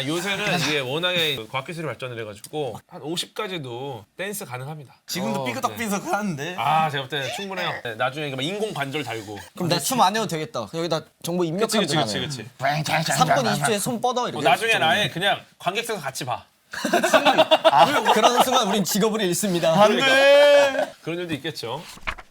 요새는 이게 워낙에 과학기술이 발전을 해가지고 한 50까지도 댄스 가능합니다. 지금도 삐그덕삐그덕 하는데. 제가 볼 때는 충분해요. 네, 나중에 막 인공 관절 달고. 그럼 나 춤 안 해도 되겠다. 여기다 정보 입력하면 되잖아요. 그치. 3분 20초에 손 뻗어 이렇게. 나중에 아예 그냥 관객석에서 같이 봐. 그런 순간 우린 직업을 잃습니다. 그런 일도 있겠죠.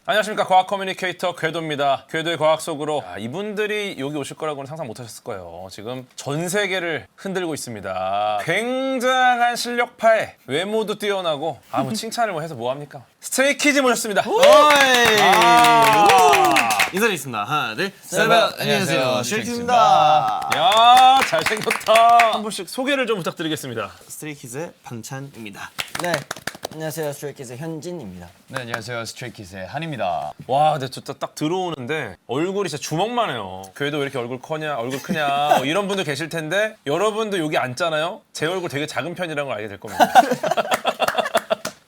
안녕하십니까, 과학 커뮤니케이터 궤도입니다. 궤도의 과학 속으로 이분들이 여기 오실 거라고는 상상 못하셨을 거예요. 지금 전 세계를 흔들고 있습니다. 굉장한 실력파에 외모도 뛰어나고 뭐 칭찬을 뭐 해서 뭐 합니까? 스트레이키즈 모셨습니다. 인사드리겠습니다. 하나, 둘, 셋. 안녕하세요. 슈렉입니다. 야, 잘생겼다. 한 분씩 소개를 좀 부탁드리겠습니다. 스트레이키즈의 방찬입니다. 네. 안녕하세요. 스트레이키즈의 현진입니다. 네, 안녕하세요. 스트레이키즈의 한입니다. 와, 근데 진짜 딱 들어오는데 얼굴이 진짜 주먹만 해요. 궤도 왜 이렇게 얼굴 크냐 뭐 이런 분들 계실 텐데 여러분도 여기 앉잖아요. 제 얼굴 되게 작은 편이라는 걸 알게 될 겁니다.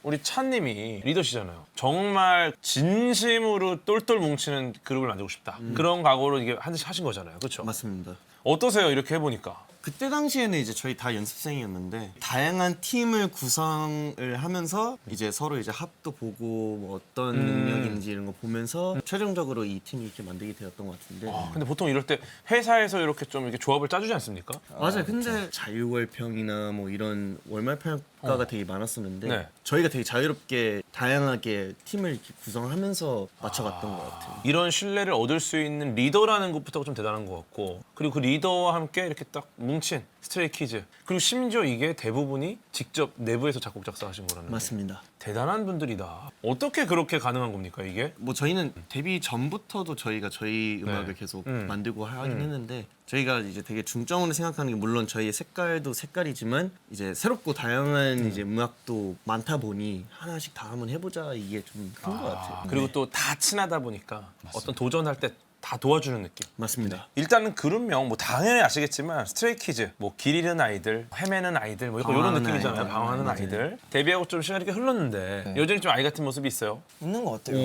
우리 찬님이 리더시잖아요. 정말 진심으로 똘똘 뭉치는 그룹을 만들고 싶다. 그런 각오로 이게 하신 거잖아요. 그렇죠? 맞습니다. 어떠세요? 이렇게 해보니까. 그때 당시에는 이제 저희 다 연습생이었는데 다양한 팀을 구성을 하면서 이제 서로 이제 합도 보고 뭐 어떤 능력인지 이런 거 보면서 최종적으로 이 팀이 이렇게 만들게 되었던 것 같은데. 근데 보통 이럴 때 회사에서 이렇게 좀 이렇게 조합을 짜주지 않습니까? 맞아요. 근데 자유월평이나 뭐 이런 월말평가가 되게 많았었는데 네. 저희가 되게 자유롭게 다양하게 팀을 이렇게 구성하면서 맞춰갔던 것 같아요. 이런 신뢰를 얻을 수 있는 리더라는 것부터가 좀 대단한 것 같고, 그리고 그 리더와 함께 이렇게 딱 뭉친 스트레이키즈, 그리고 심지어 이게 대부분이 직접 내부에서 작곡 작사하신 거라는 게 맞습니다. 대단한 분들이다. 어떻게 그렇게 가능한 겁니까, 이게? 뭐 저희는 데뷔 전부터도 저희가 저희 음악을 네. 계속 만들고 하긴 했는데 저희가 이제 되게 중점으로 생각하는 게 물론 저희의 색깔도 색깔이지만 이제 새롭고 다양한 이제 음악도 많다 보니 하나씩 다 한번 해보자 이게 좀 큰 것 같아요. 그리고 또 다 친하다 보니까 어떤 도전할 때 다 도와주는 느낌. 맞습니다. 일단은 그룹명 뭐 당연히 아시겠지만 스트레이키즈, 뭐 길 잃은 아이들, 헤매는 아이들, 뭐 이런 방황하는 느낌이잖아요. 아이들. 방황하는 맞아요. 아이들. 데뷔하고 좀 시간이 이렇게 흘렀는데 여전히 좀 아이 같은 모습이 있어요. 있는 것 같아요.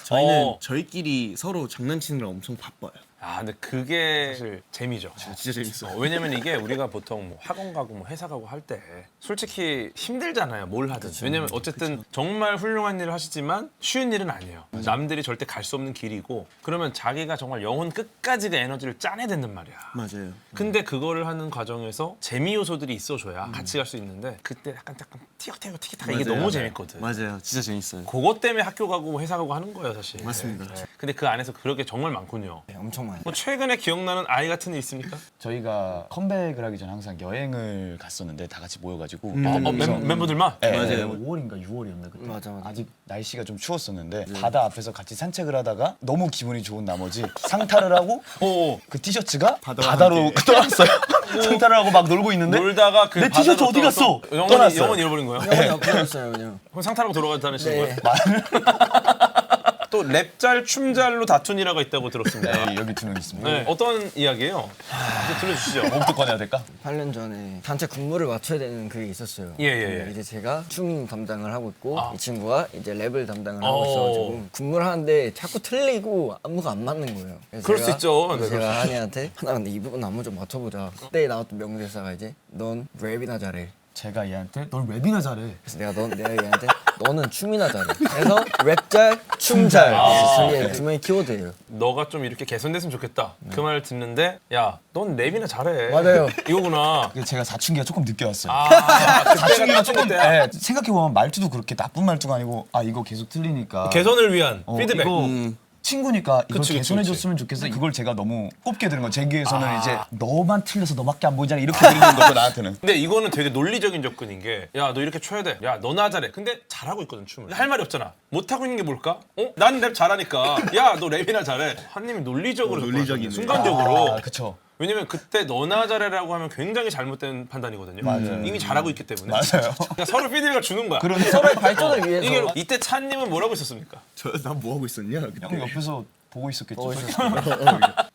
저희는 저희끼리 서로 장난치느라 엄청 바빠요. 근데 그게 사실 재미죠. 진짜 재밌어요. 왜냐면 이게 우리가 보통 뭐 학원 가고 뭐 회사 가고 할 때 솔직히 힘들잖아요. 뭘 하든. 왜냐면 어쨌든 정말 훌륭한 일을 하시지만 쉬운 일은 아니에요. 남들이 절대 갈 수 없는 길이고, 그러면 자기가 정말 영혼 끝까지가 에너지를 짜내야 된단 말이야. 맞아요. 근데 그거를 하는 과정에서 재미 요소들이 있어줘야 같이 갈 수 있는데, 그때 약간 티격태격 이게 너무 재밌거든. 맞아요. 진짜 재밌어요. 그것 때문에 학교 가고 회사 가고 하는 거예요, 사실. 맞습니다. 네. 근데 그 안에서 그런 게 정말 많군요. 네, 엄청 많아요. 뭐 최근에 기억나는 아이 같은 일 있습니까? 저희가 컴백을 하기 전에 항상 여행을 갔었는데 다 같이 모여가지고 멤버들만? 네, 맞아요. 5월인가 6월이었나 그때. 맞아. 아직 날씨가 좀 추웠었는데 바다 앞에서 같이 산책을 하다가 너무 기분이 좋은 나머지 상타를 하고 그 티셔츠가 바다로 떠났어요. 상타를 하고 막 놀고 있는데 놀다가 그 내 티셔츠 바다로 어디 갔어? 영원 잃어버린 거예요? 영원히 없어졌어요 그냥. 그럼 상타라고 돌아가다니시는 네. 거예요? 또 랩잘, 춤잘로 다툰 일화가 있다고 들었습니다. 네, 여기 두 명 있습니다. 네, 어떤 이야기예요? 좀 들려주시죠. 뭐부터 꺼내야 될까? 8년 전에 단체 군무를 맞춰야 되는 그게 있었어요. 예. 근데 이제 제가 춤 담당을 하고 있고 이 친구가 이제 랩을 담당을 어. 하고 있어가지고 군무를 하는데 자꾸 틀리고 안무가 안 맞는 거예요. 그래서 그럴 수 있죠. 그래서 네, 제가 한이한테 하나 근데 이 부분 안무 좀 맞춰보자. 그때 나왔던 명대사가 이제 넌 랩이나 잘해. 제가 얘한테 넌 랩이나 잘해. 그래서 내가 얘한테 너는 춤이나 잘해. 그래서 랩잘, 춤잘. 그게 두 명의 키워드예요. 너가 좀 이렇게 개선됐으면 좋겠다. 그 말을 듣는데, 야, 넌 랩이나 잘해. 맞아요. 이거구나. 제가 사춘기가 조금 늦게 왔어요. 그때가 조금 네, 생각해보면 말투도 그렇게 나쁜 말투가 아니고 이거 계속 틀리니까 개선을 위한 어, 피드백. 이거 친구니까 이걸 그치, 개선해줬으면 좋겠어. 그걸 제가 너무 꼽게 들은 거예요. 제 귀에서는 이제 너만 틀려서 너밖에 안 보이잖아 이렇게 들리는 거죠 나한테는. 근데 이거는 되게 논리적인 접근인 게, 야, 너 이렇게 춰야 돼. 야, 너나 잘해. 근데 잘하고 있거든, 춤을. 할 말이 없잖아. 못하고 있는 게 뭘까? 난 랩 잘하니까. 야, 너 랩이나 잘해. 한님이 논리적으로 논리적이네. 순간적으로. 그쵸. 왜냐면 그때 너나 잘해라고 하면 굉장히 잘못된 판단이거든요. 맞아요. 이미 잘하고 있기 때문에. 맞아요. 그러니까 서로 피드백을 주는 거야. 서로의 발전을 위해서. 이게 이때 찬님은 뭐라고 있었습니까? 난 뭐 하고 있었냐? 그때. 형 옆에서 보고 있었겠죠.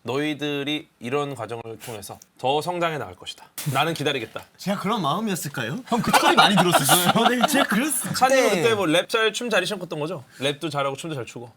너희들이 이런 과정을 통해서 더 성장해 나갈 것이다. 나는 기다리겠다. 제가 그런 마음이었을까요? 형 그 소리 많이 들었어요. 네, 제가 그랬어요. 찬님은 그때 뭐 랩 잘 춤 잘 시켰던 거죠? 랩도 잘하고 춤도 잘 추고.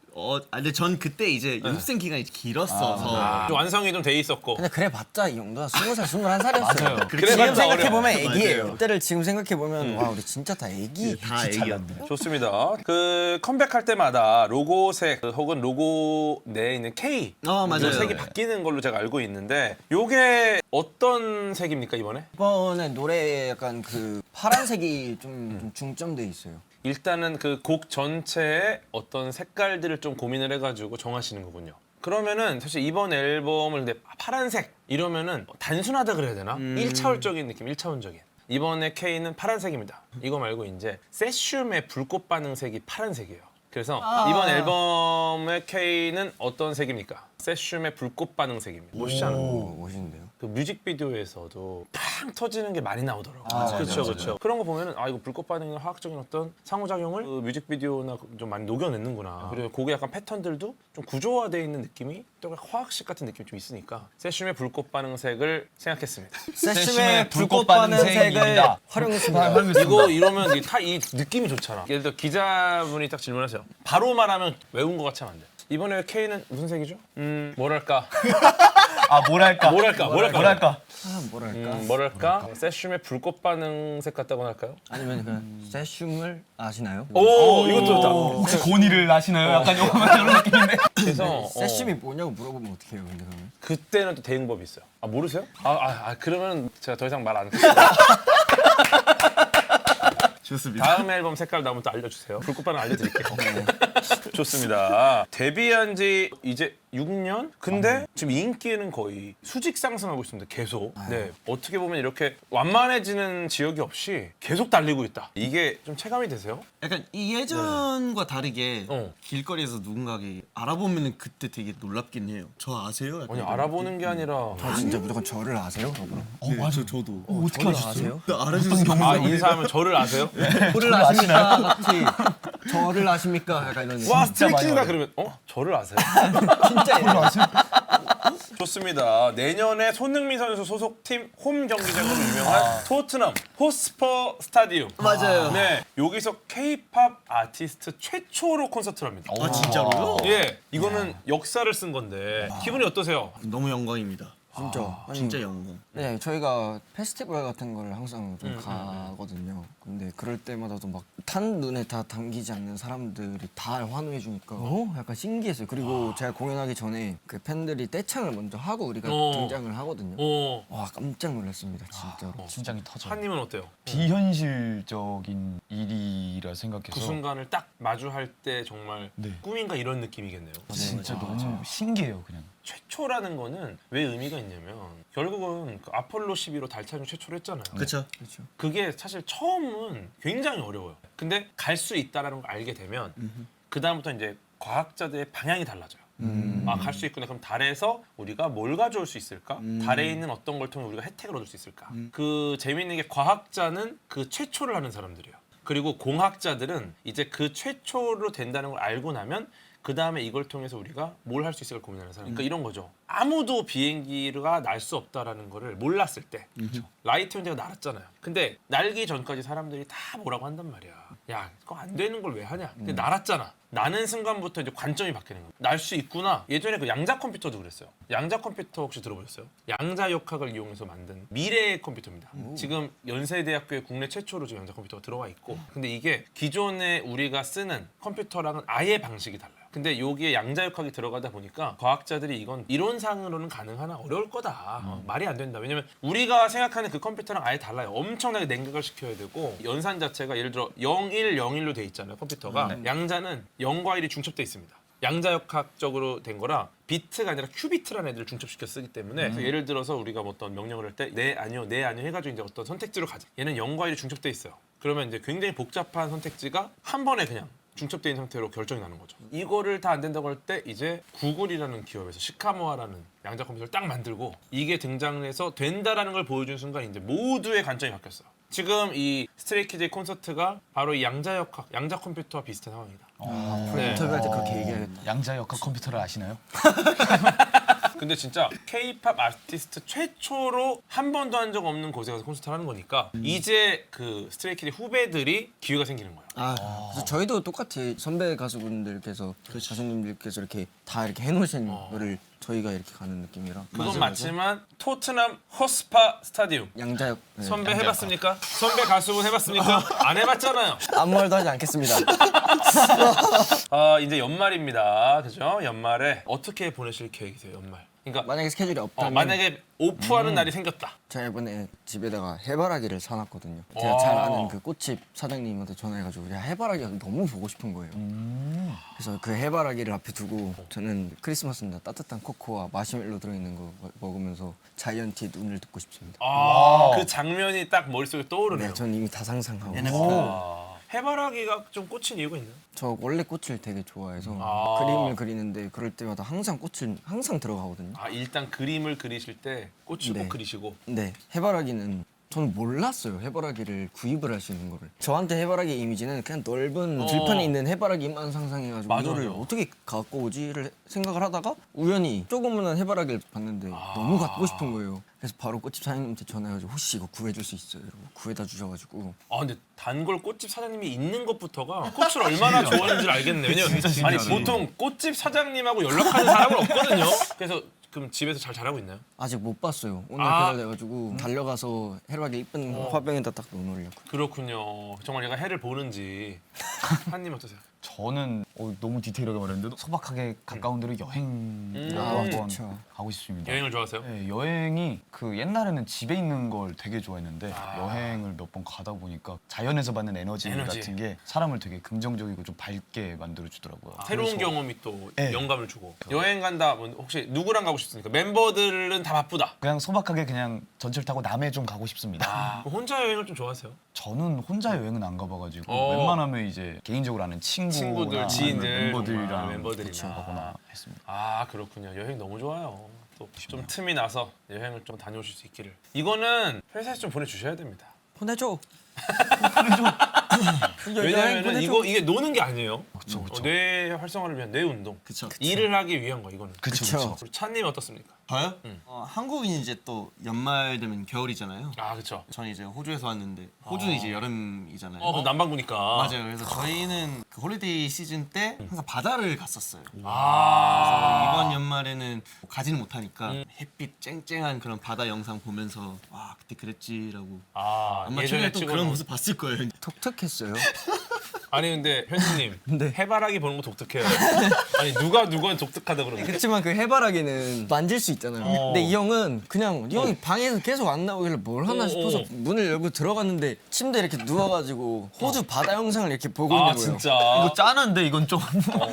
근데 전 그때 이제 연습생 기간이 길었어서 좀 완성이 좀 돼 있었고. 근데 그래 봤자 이 정도야 20살 21살이었어요. 맞아요. 그래 지금 봤자 생각해 보면 어려. 애기예요. 맞아요. 그때를 지금 생각해 보면 와 우리 진짜 다 애기. 다 애기였네. 좋습니다. 그 컴백할 때마다 로고색 혹은 로고 내에 있는 K 맞아요. 색이 바뀌는 걸로 제가 알고 있는데 요게 어떤 색입니까 이번에? 이번에 노래 약간 그 파란색이 좀 중점돼 있어요. 일단은 그 곡 전체에 어떤 색깔들을 좀 고민을 해가지고 정하시는 거군요. 그러면은 사실 이번 앨범을 근데 파란색 이러면은 단순하다 그래야 되나? 1차원적인 느낌, 1차원적인. 이번에 K는 파란색입니다. 이거 말고 이제 세슘의 불꽃 반응색이 파란색이에요. 그래서 이번 앨범의 K는 어떤 색입니까? 세슘의 불꽃 반응색입니다. 멋있잖아요. 오, 멋있는데요. 그 뮤직비디오에서도 팡 터지는 게 많이 나오더라고요. 그렇죠, 맞아요. 그렇죠. 그런 거 보면은 이거 불꽃 반응이나 화학적인 어떤 상호작용을 그 뮤직비디오나 좀 많이 녹여내는구나. 그리고 곡의 약간 패턴들도 좀 구조화되어 있는 느낌이 또 화학식 같은 느낌이 좀 있으니까 세슘의 불꽃 반응색을 생각했습니다. 세슘의 불꽃 불꽃 반응색을 반응색입니다. 활용했습니다. 이거 이러면 이 느낌이 좋잖아. 예를 들어 기자분이 딱 질문하세요. 바로 말하면 외운 것 같이 하면 안 돼. 이번에 K는 무슨 색이죠? 뭐랄까. 뭐랄까. 뭐랄까. 뭐랄까? 세슘의 불꽃 반응색 같다고나 할까요? 아니면 그냥 세슘을 아시나요? 오, 이것도 좋다. 혹시 고니를 아시나요? 약간 이런 느낌인데. 그래서 세슘이 뭐냐고 물어보면 어떻게 해요? 근데 그러면? 그때는 또 대응법이 있어요. 모르세요? 그러면 제가 더 이상 말 안 해요. 좋습니다. 다음 앨범 색깔 나오면 또 알려주세요. 불꽃반응 알려드릴게요. 좋습니다. 데뷔한 지 이제 6년? 근데 지금 인기는 거의 수직 상승하고 있습니다. 계속. 네. 어떻게 보면 이렇게 완만해지는 지역이 없이 계속 달리고 있다. 이게 좀 체감이 되세요? 약간 이 예전과 다르게 어. 길거리에서 누군가가 알아보면 그때 되게 놀랍긴 해요. 저 아세요? 약간 아니 이런 알아보는 게 아니라 저 진짜 무조건 저를 아세요? 그럼? 맞아 저도. 어떻게 저를 아셨어요? 아세요? 네, 알아주셨어요. 인사하면 저를 아세요? 저를 아십니까? 같이 저를 아십니까? 약간 이런 와 느낌. 스트레이키즈다 그러면 저를 아세요? 진짜 좋습니다. 내년에 손흥민 선수 소속팀 홈 경기장으로 유명한 토트넘 호스퍼 스타디움. 맞아요. 네, 여기서 K-팝 아티스트 최초로 콘서트를 합니다. 아 진짜로요? 예, 이거는 역사를 쓴 건데 기분이 어떠세요? 너무 영광입니다. 진짜. 아니, 진짜 영광. 네, 저희가 페스티벌 같은 걸 항상 좀 가거든요. 근데 그럴 때마다도 막 탄 눈에 다 담기지 않는 사람들이 다 환호해 주니까 약간 신기했어요. 그리고 제가 공연하기 전에 그 팬들이 떼창을 먼저 하고 우리가 등장을 하거든요. 와 깜짝 놀랐습니다, 진짜로. 심장이 터져. 한님은 어때요? 비현실적인 일이라 생각해서 그 순간을 딱 마주할 때 정말 네. 꿈인가 이런 느낌이겠네요. 진짜 너무 신기해요 그냥. 최초라는 거는 왜 의미가 있냐면 결국은 그 아폴로 11호 달 착륙 최초로 했잖아요. 그렇죠. 그게 사실 처음은 굉장히 어려워요. 근데 갈 수 있다라는 걸 알게 되면 그 다음부터 이제 과학자들의 방향이 달라져요. 갈 수 있구나. 그럼 달에서 우리가 뭘 가져올 수 있을까? 달에 있는 어떤 걸 통해 우리가 혜택을 얻을 수 있을까? 그 재미있는 게 과학자는 그 최초를 하는 사람들이에요. 그리고 공학자들은 이제 그 최초로 된다는 걸 알고 나면 그 다음에 이걸 통해서 우리가 뭘 할 수 있을까 고민하는 사람. 그러니까 이런 거죠. 아무도 비행기가 날 수 없다라는 거를 몰랐을 때 라이트 형제가 날았잖아요. 근데 날기 전까지 사람들이 다 뭐라고 한단 말이야. 야, 그거 안 되는 걸 왜 하냐? 근데 날았잖아. 나는 순간부터 이제 관점이 바뀌는 거야. 날 수 있구나. 예전에 그 양자 컴퓨터도 그랬어요. 양자 컴퓨터 혹시 들어보셨어요? 양자역학을 이용해서 만든 미래의 컴퓨터입니다. 지금 연세대학교에 국내 최초로 지금 양자 컴퓨터가 들어와 있고, 근데 이게 기존에 우리가 쓰는 컴퓨터랑은 아예 방식이 달라요. 근데 여기에 양자역학이 들어가다 보니까 과학자들이 이건 이론상으로는 가능하나 어려울 거다. 말이 안 된다. 왜냐면 우리가 생각하는 그 컴퓨터랑 아예 달라요. 엄청나게 냉각을 시켜야 되고 연산 자체가 예를 들어 0101로 돼 있잖아요. 컴퓨터가. 양자는 0과 1이 중첩돼 있습니다. 양자역학적으로 된 거라 비트가 아니라 큐비트라는 애들을 중첩시켜 쓰기 때문에 그래서 예를 들어서 우리가 뭐 어떤 명령을 할 때 네 아니요 네 아니요 해가지고 이제 어떤 선택지로 가자. 얘는 0과 1이 중첩돼 있어요. 그러면 이제 굉장히 복잡한 선택지가 한 번에 그냥 중첩되어 있는 상태로 결정이 나는 거죠. 이거를 다 안 된다고 할 때 이제 구글이라는 기업에서 시카모아라는 양자 컴퓨터를 딱 만들고 이게 등장해서 된다라는 걸 보여준 순간 이제 모두의 관점이 바뀌었어요. 지금 이 스트레이키즈의 콘서트가 바로 이 양자역학, 양자 컴퓨터와 비슷한 상황이다. 네. 인터뷰할 때 그렇게 얘기해야겠다. 양자역학 컴퓨터를 아시나요? 근데 진짜 K-팝 아티스트 최초로 한 번도 한 적 없는 곳에 가서 콘서트를 하는 거니까 이제 그 스트레이키즈 후배들이 기회가 생기는 거야. 그래서 저희도 똑같이 선배 가수분들께서 가수님들께서 이렇게 다 이렇게 해놓으신 거를 저희가 이렇게 가는 느낌이라 그건 맞지만 토트넘 허스파 스타디움 양자역 선배 해봤습니까? 선배 가수분 해봤습니까? 안 해봤잖아요. 아무 말도 하지 않겠습니다. 아 이제 연말입니다. 그죠? 연말에 어떻게 보내실 계획이세요? 연말. 그러니까 만약에 스케줄이 없다면 만약에 오프하는 날이 생겼다. 제가 이번에 집에다가 해바라기를 사놨거든요. 제가 잘 아는 그 꽃집 사장님한테 전화해가지고 제가 해바라기가 너무 보고 싶은 거예요. 그래서 그 해바라기를 앞에 두고 저는 크리스마스입니다. 따뜻한 코코아 마시멜로 들어있는 거 먹으면서 자이언티의 눈을 듣고 싶습니다. 그 장면이 딱 머릿속에 떠오르네요. 네, 전 이미 다 상상하고 해바라기가 좀 꽂힌 이유가 있나요? 저 원래 꽃을 되게 좋아해서 아. 그림을 그리는데 그럴 때마다 항상 꽃은 항상 들어가거든요. 아 일단 그림을 그리실 때 꽃을 네. 꼭 그리시고 네, 해바라기는 저는 몰랐어요. 해바라기를 구입을 할 수 있는 거를. 저한테 해바라기 이미지는 그냥 넓은 들판에 있는 해바라기만 상상해가지고 맞아, 이거를 맞아. 어떻게 갖고 오지를 생각을 하다가 우연히 조그만한 해바라기를 봤는데 너무 갖고 싶은 거예요. 그래서 바로 꽃집 사장님한테 전화해가지고 혹시 이거 구해줄 수 있어요? 이러고 구해다 주셔가지고 아 근데 단골 꽃집 사장님이 있는 것부터가 꽃을 얼마나 좋아하는지를 알겠네. 왜냐면 아니 보통 꽃집 사장님하고 연락하는 사람은 없거든요. 그래서 그럼 집에서 잘 자라고 있나요? 아직 못 봤어요. 오늘 아. 배달돼가지고 달려가서 해바라기 이쁜 화병에다 딱 넣어놓으려고. 그렇군요. 정말 얘가 해를 보는지 한님 어떠세요? 저는 너무 디테일하게 말했는데 소박하게 가까운 데로 여행을 한번 좋죠. 가고 싶습니다. 여행을 좋아하세요? 네, 여행이 그 옛날에는 집에 있는 걸 되게 좋아했는데 여행을 몇 번 가다 보니까 자연에서 받는 에너지 같은 게 사람을 되게 긍정적이고 좀 밝게 만들어 주더라고요. 새로운 경험이 또 네. 영감을 주고 여행 간다 뭐 혹시 누구랑 가고 싶습니까? 멤버들은 다 바쁘다. 그냥 소박하게 그냥 전철 타고 남해 좀 가고 싶습니다. 그럼 혼자 여행을 좀 좋아하세요? 저는 혼자 여행은 안 가봐가지고 어. 웬만하면 이제 개인적으로 아는 친구들, 친구나 지인들, 멤버들이랑 멤버들이랑. 가거나 했습니다. 아 그렇군요. 여행 너무 좋아요. 또 좀 틈이 나서 여행을 좀 다녀오실 수 있기를. 이거는 회사에서 좀 보내주셔야 됩니다. 보내줘. 왜냐면은 이게 노는 게 아니에요. 그쵸. 뇌 활성화를 위한 뇌 운동. 그쵸. 일을 하기 위한 거 이거는. 그쵸. 우리 찬님 어떻습니까? 저요? 한국은 이제 또 연말 되면 겨울이잖아요. 아 그렇죠. 저는 이제 호주에서 왔는데 호주는 이제 여름이잖아요. 그럼 남반구니까. 맞아요. 그래서 저희는 그 홀리데이 시즌 때 항상 바다를 갔었어요. 아. 이번 연말에는 가지는 못하니까 햇빛 쨍쨍한 그런 바다 영상 보면서 와 그때 그랬지라고 아마 최근에 또 그런 모습 봤을 거예요. 독특했어요. 아니 근데 현수님 네. 해바라기 보는 거 독특해요. 아니 누가 독특하다 그러는 거야? 그렇지만 그 해바라기는 만질 수 있잖아요. 근데 이 형은 그냥 이 형이 방에서 계속 안 나오길래 뭘 하나 싶어서 문을 열고 들어갔는데 침대에 이렇게 누워가지고 호주 바다 영상을 이렇게 보고 있는 아 거예요. 진짜. 이거 짠한데 이건 좀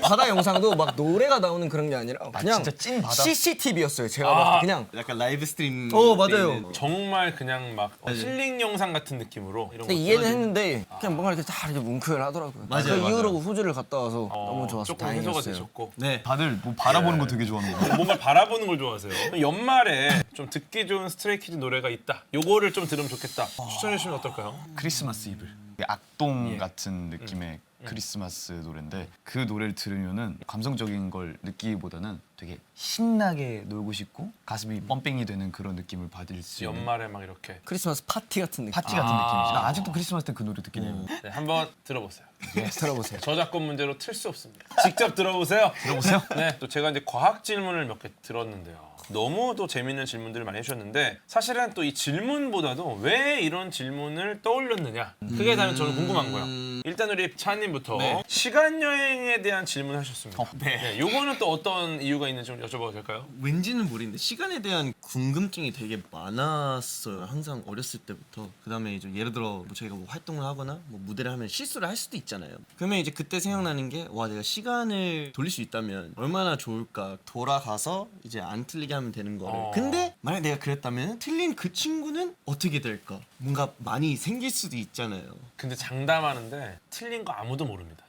바다 영상도 막 노래가 나오는 그런 게 아니라 그냥 진짜 찐 바다? CCTV였어요. 제가 봤을 때 그냥 약간 라이브 스트림. 맞아요. 때는 정말 그냥 막 힐링 영상 같은 느낌으로 이런 근데 거 이해는 했는데 그냥 뭔가 이렇게 다 이렇게 뭉클 하더라고요. 맞아요, 그 맞아요. 이후로 호주를 갔다 와서 너무 좋아서 조금 해소가 다행이었어요. 되셨고 네. 다들 뭐 바라보는 거 되게 좋아하는 거예요. 뭔가 바라보는 걸 좋아하세요. 연말에 좀 듣기 좋은 스트레이키즈 노래가 있다. 요거를 좀 들으면 좋겠다. 추천해 주시면 어떨까요? 크리스마스 이블 악동 같은 느낌의 크리스마스 노래인데 그 노래를 들으면은 감성적인 걸 느끼기보다는 되게 신나게 놀고 싶고 가슴이 펌핑이 되는 그런 느낌을 받을 수 있는 연말에 막 이렇게 크리스마스 파티 같은 느낌. 파티 같은 느낌이죠. 나 아직도 크리스마스 때 그 노래 듣긴 해요. 네, 한번 들어보세요. 들어보세요. 저작권 문제로 틀 수 없습니다. 직접 들어보세요. 들어보세요. 네, 또 제가 이제 과학 질문을 몇 개 들었는데요. 너무도 재밌는 질문들을 많이 해주셨는데 사실은 또 이 질문보다도 왜 이런 질문을 떠올렸느냐 그게 다면 저는 궁금한 거야. 일단 우리 차님부터 네. 시간 여행에 대한 질문을 하셨습니다. 네. 네, 요거는 또 어떤 이유가 있는지 좀 여쭤봐도 될까요? 왠지는 모르겠는데 시간에 대한 궁금증이 되게 많았어요. 항상 어렸을 때부터. 그다음에 이제 예를 들어 뭐 저희가 뭐 활동을 하거나 뭐 무대를 하면 실수를 할 수도 있잖아요. 그러면 이제 그때 생각나는 게 와 내가 시간을 돌릴 수 있다면 얼마나 좋을까. 돌아가서 이제 안 틀리게 하면 되는 거를. 근데 만약 내가 그랬다면 틀린 그 친구는 어떻게 될까? 뭔가 많이 생길 수도 있잖아요. 근데 장담하는데 틀린 거 아무도 모릅니다.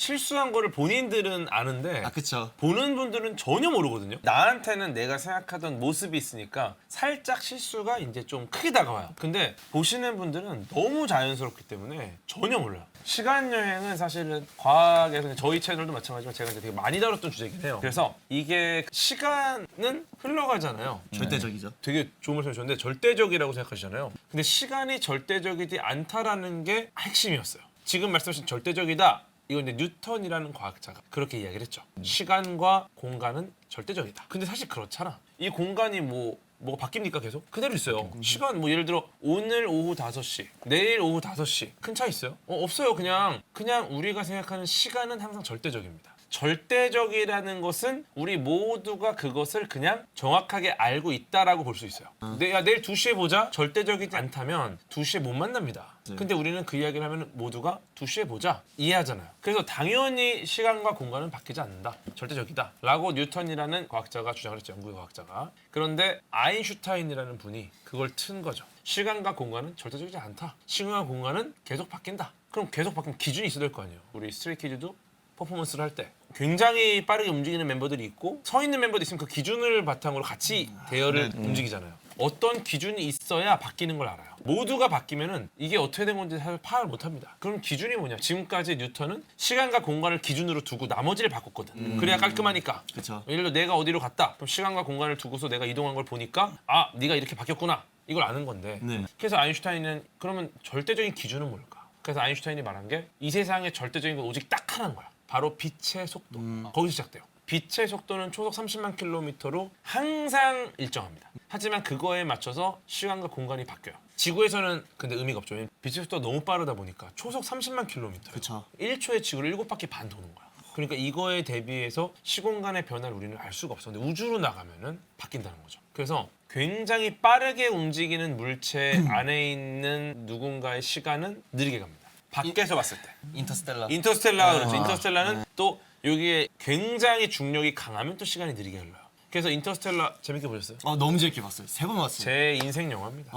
실수한 거를 본인들은 아는데 아 그쵸. 보는 분들은 전혀 모르거든요. 나한테는 내가 생각하던 모습이 있으니까 살짝 실수가 이제 좀 크게 다가와요. 근데 보시는 분들은 너무 자연스럽기 때문에 전혀 몰라요. 시간 여행은 사실은 과학에서 저희 채널도 마찬가지지만 제가 이제 되게 많이 다뤘던 주제이긴 해요. 그래서 이게 시간은 흘러가잖아요. 절대적이죠. 되게 좋은 말씀 주셨는데 절대적이라고 생각하시잖아요. 근데 시간이 절대적이지 않다라는 게 핵심이었어요. 지금 말씀하신 절대적이다. 이건 이제 뉴턴이라는 과학자가 그렇게 이야기를 했죠. 시간과 공간은 절대적이다. 근데 사실 그렇잖아. 이 공간이 뭐가 바뀝니까 계속? 그대로 있어요. 시간 뭐 예를 들어 오늘 오후 5시, 내일 오후 5시 큰 차이 있어요? 없어요. 그냥 우리가 생각하는 시간은 항상 절대적입니다. 절대적이라는 것은 우리 모두가 그것을 그냥 정확하게 알고 있다라고 볼 수 있어요. 야, 내일 2시에 보자. 절대적이지 않다면 2시에 못 만납니다. 근데 우리는 그 이야기를 하면 모두가 2시에 보자. 이해하잖아요. 그래서 당연히 시간과 공간은 바뀌지 않는다. 절대적이다. 라고 뉴턴이라는 과학자가 주장을 했죠. 연구의 과학자가. 그런데 아인슈타인이라는 분이 그걸 튼 거죠. 시간과 공간은 절대적이지 않다. 시간과 공간은 계속 바뀐다. 그럼 계속 바뀌면 기준이 있어야 될 거 아니에요. 우리 스트레이키즈도 퍼포먼스를 할 때 굉장히 빠르게 움직이는 멤버들이 있고 서 있는 멤버도 있으면 그 기준을 바탕으로 같이 대열을 움직이잖아요. 어떤 기준이 있어야 바뀌는 걸 알아요. 모두가 바뀌면은 이게 어떻게 된 건지 사실 파악을 못합니다. 그럼 기준이 뭐냐? 지금까지 뉴턴은 시간과 공간을 기준으로 두고 나머지를 바꿨거든. 그래야 깔끔하니까. 그쵸. 예를 들어 내가 어디로 갔다. 그럼 시간과 공간을 두고서 내가 이동한 걸 보니까 아, 네가 이렇게 바뀌었구나. 이걸 아는 건데. 네. 그래서 아인슈타인은 그러면 절대적인 기준은 뭘까? 그래서 아인슈타인이 말한 게 이 세상의 절대적인 건 오직 딱 하나인 거야. 바로 빛의 속도. 거기서 시작돼요. 빛의 속도는 초속 30만 킬로미터로 항상 일정합니다. 하지만 그거에 맞춰서 시간과 공간이 바뀌어요. 지구에서는 근데 의미가 없죠. 빛의 속도가 너무 빠르다 보니까 초속 30만 킬로미터. 그쵸. 1초에 지구를 7바퀴 반 도는 거야. 그러니까 이거에 대비해서 시공간의 변화를 우리는 알 수가 없어. 근데 우주로 나가면은 바뀐다는 거죠. 그래서 굉장히 빠르게 움직이는 물체 안에 있는 누군가의 시간은 느리게 갑니다. 밖에서 봤을 때. 인터스텔라. 인터스텔라 그렇죠. 인터스텔라는 또 여기에 굉장히 중력이 강하면 또 시간이 느리게 흘러요. 그래서 인터스텔라 재밌게 보셨어요? 너무 재밌게 봤어요. 3번 봤어요. 제 인생 영화입니다.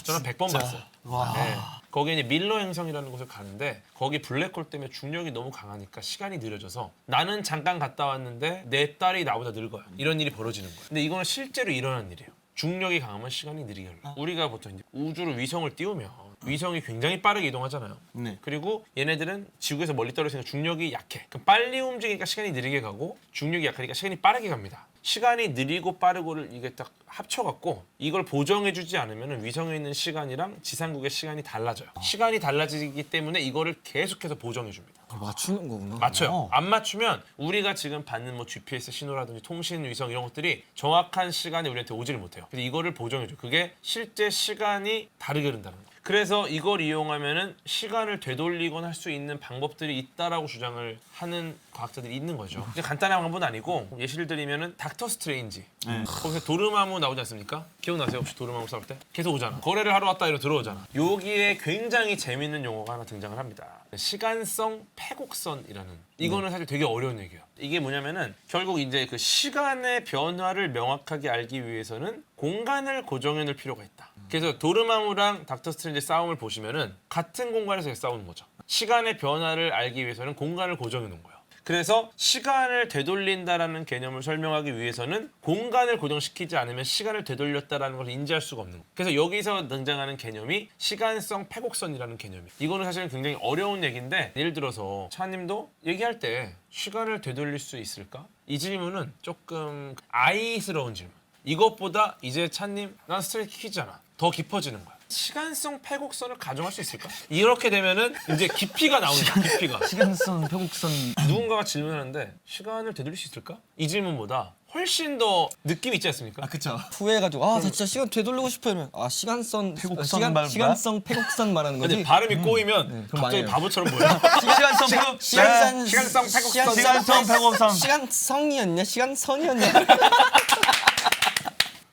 저는 100번 봤어요. 와. 네. 거기에 이제 밀러 행성이라는 곳을 가는데 거기 블랙홀 때문에 중력이 너무 강하니까 시간이 느려져서 나는 잠깐 갔다 왔는데 내 딸이 나보다 늙어요. 이런 일이 벌어지는 거예요. 근데 이거는 실제로 일어난 일이에요. 중력이 강하면 시간이 느리게 흘러요. 우리가 보통 이제 우주로 위성을 띄우면 위성이 굉장히 빠르게 이동하잖아요. 네. 그리고 얘네들은 지구에서 멀리 떨어지니까 중력이 약해. 그럼 빨리 움직이니까 시간이 느리게 가고 중력이 약하니까 시간이 빠르게 갑니다. 시간이 느리고 빠르고를 이게 딱 합쳐갖고 이걸 보정해주지 않으면 위성에 있는 시간이랑 지상국의 시간이 달라져요. 시간이 달라지기 때문에 이거를 계속해서 보정해줍니다. 맞추는 거구나. 맞춰요. 안 맞추면 우리가 지금 받는 뭐 GPS 신호라든지 통신 위성 이런 것들이 정확한 시간에 우리한테 오지를 못해요. 그래서 이거를 보정해줘. 그게 실제 시간이 다르게 흐른다는 거예요. 그래서 이걸 이용하면은 시간을 되돌리거나 할 수 있는 방법들이 있다라고 주장을 하는 과학자들이 있는 거죠. 이제 간단한 방법은 아니고 예시를 드리면은 닥터 스트레인지. 거기서 도르마무 나오지 않습니까? 기억나세요? 혹시 도르마무 싸울 때? 계속 오잖아. 거래를 하러 왔다 이러고 들어오잖아. 여기에 굉장히 재밌는 용어가 하나 등장을 합니다. 시간성 패곡선이라는. 이거는 사실 되게 어려운 얘기예요. 이게 뭐냐면은 결국 이제 그 시간의 변화를 명확하게 알기 위해서는 공간을 고정해 놓을 필요가 있다. 그래서 도르마무랑 닥터 스트레인지 싸움을 보시면은 같은 공간에서 싸우는 거죠. 시간의 변화를 알기 위해서는 공간을 고정해 놓은 거예요. 그래서 시간을 되돌린다라는 개념을 설명하기 위해서는 공간을 고정시키지 않으면 시간을 되돌렸다라는 걸 인지할 수가 없는 거예요. 그래서 여기서 등장하는 개념이 시간성 패곡선이라는 개념이에요. 이거는 사실은 굉장히 어려운 얘기인데 예를 들어서 차님도 얘기할 때 시간을 되돌릴 수 있을까? 이 질문은 조금 아이스러운 질문. 이것보다 이제 차님 난 스트레이트 퀴즈잖아. 더 깊어지는 거야. 시간성 패곡선을 가정할 수 있을까? 이렇게 되면은 이제 깊이가 나오는 거야. 깊이가. 시간선, 표곡선. 누군가가 질문하는데 시간을 되돌릴 수 있을까? 이 질문보다 훨씬 더 느낌 있지 않습니까? 그쵸. 후회해가지고 나 진짜 시간 되돌리고 싶어 이러면 시간선 패곡선 말만? 시간성 패곡선 말하는 거지. 근데 발음이 꼬이면 그럼 갑자기 아니에요. 바보처럼 보여. 시간선, 표곡. 시간성 패곡선. 시간성, 표곡선. 시간성이었냐? 시간선이었냐?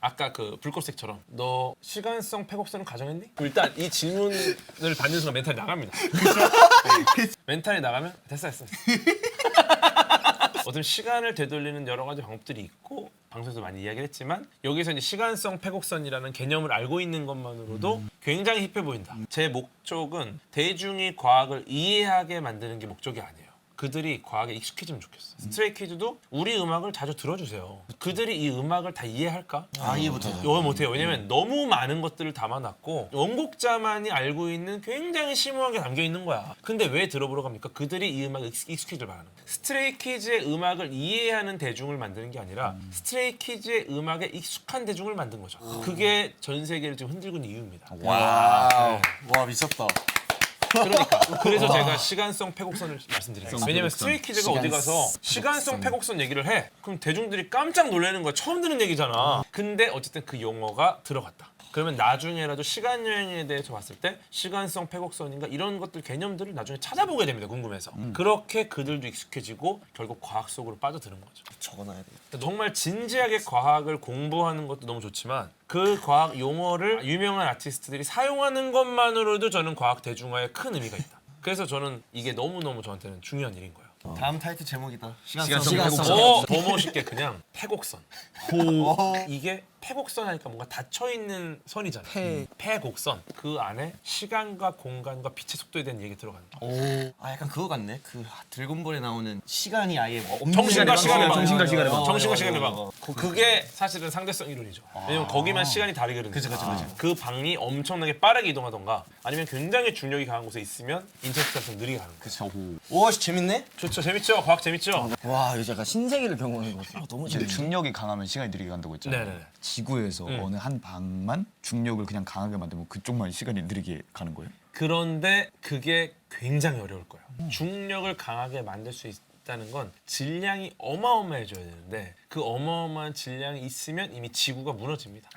아까 그 불꽃색처럼 너 시간성 패곡선을 가정했니? 일단 이 질문을 받는 순간 멘탈이 나갑니다. 네. 멘탈이 나가면 됐어. 어떤 시간을 되돌리는 여러 가지 방법들이 있고 방송에서 많이 이야기를 했지만 여기서 이제 시간성 패곡선이라는 개념을 알고 있는 것만으로도 굉장히 힙해 보인다. 제 목적은 대중이 과학을 이해하게 만드는 게 목적이 아니에요. 그들이 과학에 익숙해지면 좋겠어. 스트레이키즈도 우리 음악을 자주 들어주세요. 그들이 이 음악을 다 이해할까? 이해 못하죠. 이해 못해요. 왜냐면 너무 많은 것들을 담아놨고 원곡자만이 알고 있는 굉장히 심오한 게 담겨 있는 거야. 근데 왜 들어보러 갑니까? 그들이 이 음악에 익숙해질 바라는 거야. 스트레이키즈의 음악을 이해하는 대중을 만드는 게 아니라 스트레이키즈의 음악에 익숙한 대중을 만든 거죠. 그게 전 세계를 지금 흔들고 있는 이유입니다. 와우. 와 미쳤다. 그러니까 그래서 제가 시간성 패곡선을 말씀드린 거예요. 왜냐면 스트레이키즈가 어디 가서 시간성 패곡선 얘기를 해. 그럼 대중들이 깜짝 놀라는 거야. 처음 듣는 얘기잖아. 근데 어쨌든 그 용어가 들어갔다. 그러면 나중에라도 시간 여행에 대해서 봤을 때 시간성 패곡선인가 이런 것들 개념들을 나중에 찾아보게 됩니다. 궁금해서. 그렇게 그들도 익숙해지고 결국 과학 속으로 빠져드는 거죠. 적어놔야 돼. 정말 진지하게 과학을 공부하는 것도 너무 좋지만 그 과학 용어를 유명한 아티스트들이 사용하는 것만으로도 저는 과학 대중화에 큰 의미가 있다. 그래서 저는 이게 너무너무 저한테는 중요한 일인 거예요. 다음 타이틀 제목이다. 시간성 더 멋있게 그냥 패곡선. 이게 패곡선 하니까 뭔가 닫혀있는 선이잖아요. 패곡선. 그 안에 시간과 공간과 빛의 속도에 대한 얘기 들어가는 거예요. 약간 그거 같네. 그 드래곤볼에 나오는 시간이 아예 없는 정신과 시간의 방. 정신과 시간의 방. 정신과 시간의 방. 그게 사실은 상대성 이론이죠. 왜냐면 거기만 시간이 다르게 흐르니까. 그 방이 엄청나게 빠르게 이동하던가 아니면 굉장히 중력이 강한 곳에 있으면 인터스텔라처럼 느리게 가는 거예요. 오 재밌네. 좋죠. 재밌죠? 과학 재밌죠? 와 이거 약간 신세계를 경험하는 것 같아요. 너무 근데 재밌네. 중력이 강하면 시간이 느리게 간다고 했잖아요. 네네네. 지구에서 어느 한 방만 중력을 그냥 강하게 만들면 그쪽만 시간이 느리게 가는 거예요. 그런데 그게 굉장히 어려울 거예요. 중력을 강하게 만들 수 있다는 건 질량이 어마어마해져야 되는데 그 어마어마한 질량이 있으면 이미 지구가 무너집니다.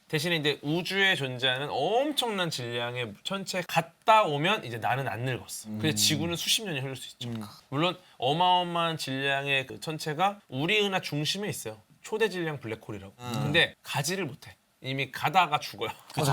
대신에 이제 우주에 존재하는 엄청난 질량의 천체에 갔다 오면 이제 나는 안 늙었어. 근데 지구는 수십 년이 흐를 수 있죠. 물론 어마어마한 질량의 그 천체가 우리 은하 중심에 있어요. 초대 질량 블랙홀이라고. 근데 가지를 못해. 이미 가다가 죽어요. 그렇죠.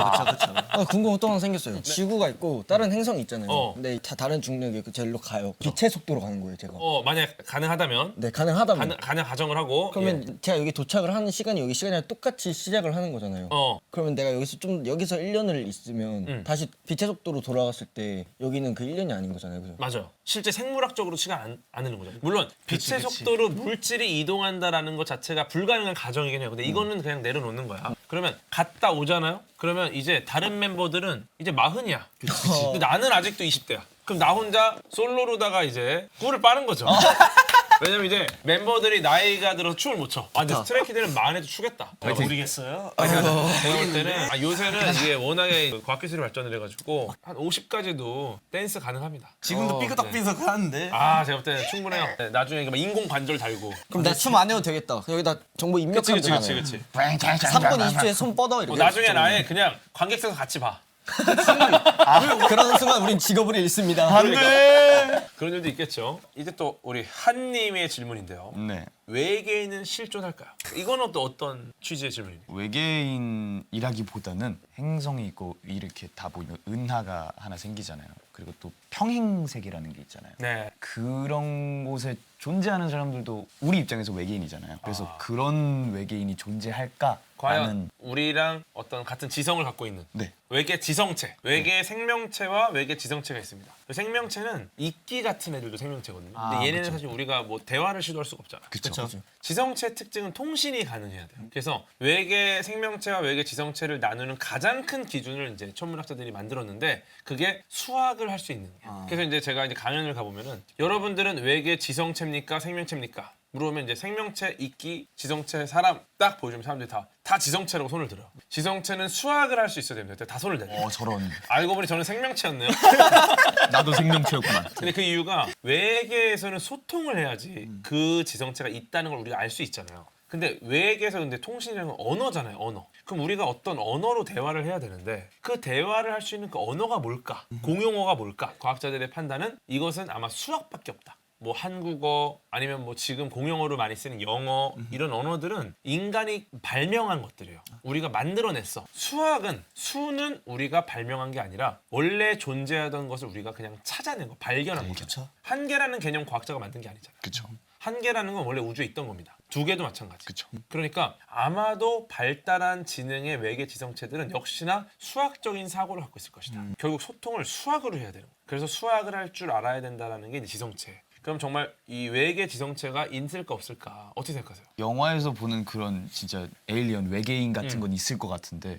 궁금한 거 또 하나 생겼어요. 지구가 있고 다른 행성이 있잖아요. 어. 근데 다 다른 중력이 그 제일로 가요. 빛의 속도로 가는 거예요, 제가. 만약 가능하다면 네, 가능하다면. 가능 가정을 하고 그러면 제가 여기 도착을 하는 시간이 여기 시간이랑 똑같이 시작을 하는 거잖아요. 그러면 내가 여기서 1년을 있으면 다시 빛의 속도로 돌아갔을 때 여기는 그 1년이 아닌 거잖아요. 그죠? 맞아요. 실제 생물학적으로 시간 안 흐르는 거죠. 물론 빛의 속도로 물질이 이동한다라는 것 자체가 불가능한 가정이긴 해요. 근데 이거는 그냥 내려놓는 거야. 그러면 갔다 오잖아요. 그러면 이제 다른 멤버들은 이제 40이야. 근데 나는 아직도 20대야. 그럼 나 혼자 솔로로다가 이제 꿀을 빠는 거죠. 왜냐면 이제 멤버들이 나이가 들어서 춤을 못 춰. 근데 스트레이키즈는 만해도 추겠다. 모르겠어요. 제가 볼 때는 요새는 이게 워낙에 그 과학기술이 발전을 해가지고 한 50까지도 댄스 가능합니다. 지금도 삐그덕삐그덕 하는데. 제가 볼 때는 충분해요. 네, 나중에 막 인공 관절 달고. 그럼 나 춤 안 해도 되겠다. 여기다 정보 입력하면 그치. 되잖아요. 3분 20초에 손 뻗어 이렇게. 나중에 아예 그냥 관객석에서 같이 봐. 그런 순간 우린 직업을 잃습니다. 그런 일도 있겠죠. 이제 또 우리 한님의 질문인데요. 네. 외계인은 실존할까요? 이거는 또 어떤 취지의 질문입니까? 외계인이라기보다는 행성이 있고 이렇게 다 보이면 은하가 하나 생기잖아요. 그리고 또 평행세계라는 게 있잖아요. 네. 그런 곳에 존재하는 사람들도 우리 입장에서 외계인이잖아요. 그래서 그런 외계인이 존재할까? 과연 우리랑 어떤 같은 지성을 갖고 있는 네. 외계 지성체, 외계 생명체와 외계 지성체가 있습니다. 그 생명체는 이끼 같은 애들도 생명체거든요. 근데 얘네는 그쵸. 사실 우리가 뭐 대화를 시도할 수가 없잖아. 그쵸. 지성체의 특징은 통신이 가능해야 돼요. 그래서 외계 생명체와 외계 지성체를 나누는 가장 큰 기준을 이제 천문학자들이 만들었는데 그게 수학을 할 수 있는 게. 그래서 이제 제가 이제 강연을 가보면은 여러분들은 외계 지성체입니까 생명체입니까? 물어보면 이제 생명체, 이끼, 지성체, 사람 딱 보여주면 사람들이 다 지성체라고 손을 들어요. 지성체는 수학을 할 수 있어야 됩니다. 다 손을 내요. 저런. 알고 보니 저는 생명체였네요. 나도 생명체였구만. 근데 그 이유가 외계에서는 소통을 해야지 그 지성체가 있다는 걸 우리가 알 수 있잖아요. 근데 외계에서 근데 통신이라는 건 언어잖아요, 언어. 그럼 우리가 어떤 언어로 대화를 해야 되는데 그 대화를 할 수 있는 그 언어가 뭘까? 공용어가 뭘까? 과학자들의 판단은 이것은 아마 수학밖에 없다. 뭐 한국어 아니면 뭐 지금 공용어로 많이 쓰는 영어 이런 언어들은 인간이 발명한 것들이에요. 우리가 만들어냈어. 수는 우리가 발명한 게 아니라 원래 존재하던 것을 우리가 그냥 찾아낸 거, 발견한 거죠. 한계라는 개념 과학자가 만든 게 아니잖아요. 그쵸. 한계라는 건 원래 우주에 있던 겁니다. 두 개도 마찬가지. 그쵸. 그러니까 아마도 발달한 지능의 외계 지성체들은 역시나 수학적인 사고를 갖고 있을 것이다. 결국 소통을 수학으로 해야 되는 거예요. 그래서 수학을 할 줄 알아야 된다는 게 이제 지성체. 그러니까 그럼 정말 이 외계 지성체가 있을까 없을까 어떻게 생각하세요? 영화에서 보는 그런 진짜 에일리언 외계인 같은 건 있을 것 같은데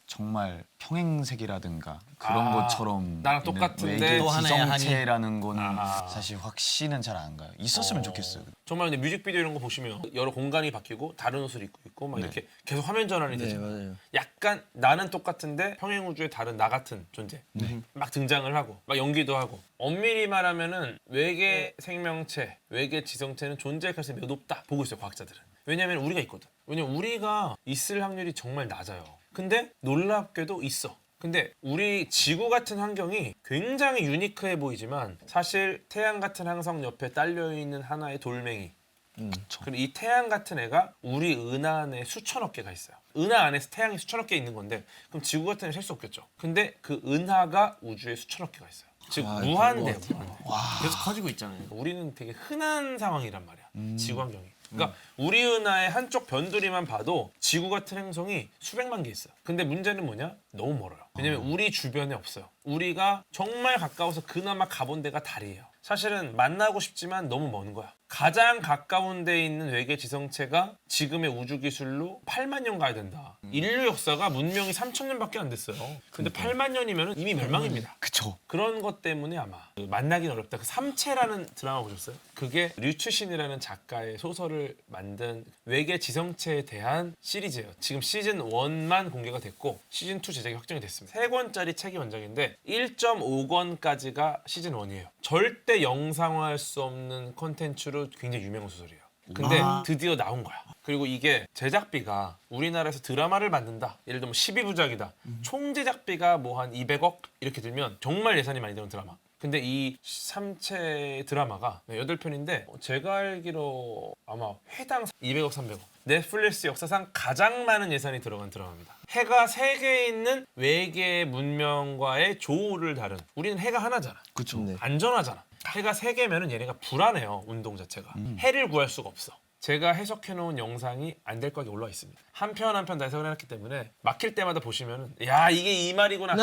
정말 평행세계라든가 그런 아, 것처럼 나랑 있는 똑같은데 외계 또 하나의 지성체라는 거는 아. 사실 확신은 잘 안 가요. 있었으면 좋겠어요. 정말 근데 뮤직비디오 이런 거 보시면 여러 공간이 바뀌고 다른 옷을 입고 있고 막 이렇게 계속 화면 전환이 네, 되잖아요. 맞아요. 약간 나는 똑같은데 평행 우주에 다른 나 같은 존재 막 등장을 하고 막 연기도 하고 엄밀히 말하면은 외계 생명체, 외계 지성체는 존재할 가능성이 매우 높다 보고 있어요 과학자들은. 왜냐면 우리가 있거든. 왜냐면 우리가 있을 확률이 정말 낮아요. 근데 놀랍게도 있어. 근데 우리 지구 같은 환경이 굉장히 유니크해 보이지만 사실 태양 같은 항성 옆에 딸려 있는 하나의 돌멩이. 그리고 이 태양 같은 애가 우리 은하 안에 수천억 개가 있어요. 은하 안에서 태양이 수천억 개 있는 건데 그럼 지구 같은 애는 셀 수 없겠죠. 근데 그 은하가 우주에 수천억 개가 있어요. 즉 무한대요. 계속 커지고 있잖아요. 우리는 되게 흔한 상황이란 말이야. 지구 환경이. 그러니까 우리 은하의 한쪽 변두리만 봐도 지구 같은 행성이 수백만 개 있어요. 근데 문제는 뭐냐? 너무 멀어요. 왜냐면 우리 주변에 없어요. 우리가 정말 가까워서 그나마 가본 데가 달이에요. 사실은 만나고 싶지만 너무 먼 거야. 가장 가까운 데에 있는 외계 지성체가 지금의 우주 기술로 8만 년 가야 된다. 인류 역사가 문명이 3천 년밖에 안 됐어요. 근데 8만 년이면 이미 멸망입니다. 그쵸. 그런 것 때문에 아마 만나긴 어렵다. 그 삼체라는 드라마 보셨어요? 그게 류추신이라는 작가의 소설을 만든 외계 지성체에 대한 시리즈예요. 지금 시즌 1만 공개가 됐고 시즌 2 제작이 확정이 됐습니다. 3권짜리 책이 원작인데 1.5권까지가 시즌 1이에요. 절대 영상화할 수 없는 콘텐츠로 굉장히 유명한 소설이에요. 근데 드디어 나온 거야. 그리고 이게 제작비가 우리나라에서 드라마를 만든다. 예를 들면 12부작이다. 총 제작비가 뭐 한 200억 이렇게 들면 정말 예산이 많이 드는 드라마. 근데 이 삼체 드라마가 8편인데 제가 알기로 아마 회당 200억, 300억. 넷플릭스 역사상 가장 많은 예산이 들어간 드라마입니다. 해가 3개 있는 외계 문명과의 조우를 다룬. 우리는 해가 하나잖아. 그쵸. 네. 안전하잖아. 해가 3개면은 얘네가 불안해요. 운동 자체가. 해를 구할 수가 없어. 제가 해석해놓은 영상이 안 될 거하게 올라와 있습니다. 한 편 한 편 다 해석을 해놨기 때문에 막힐 때마다 보시면은 야 이게 이 말이구나.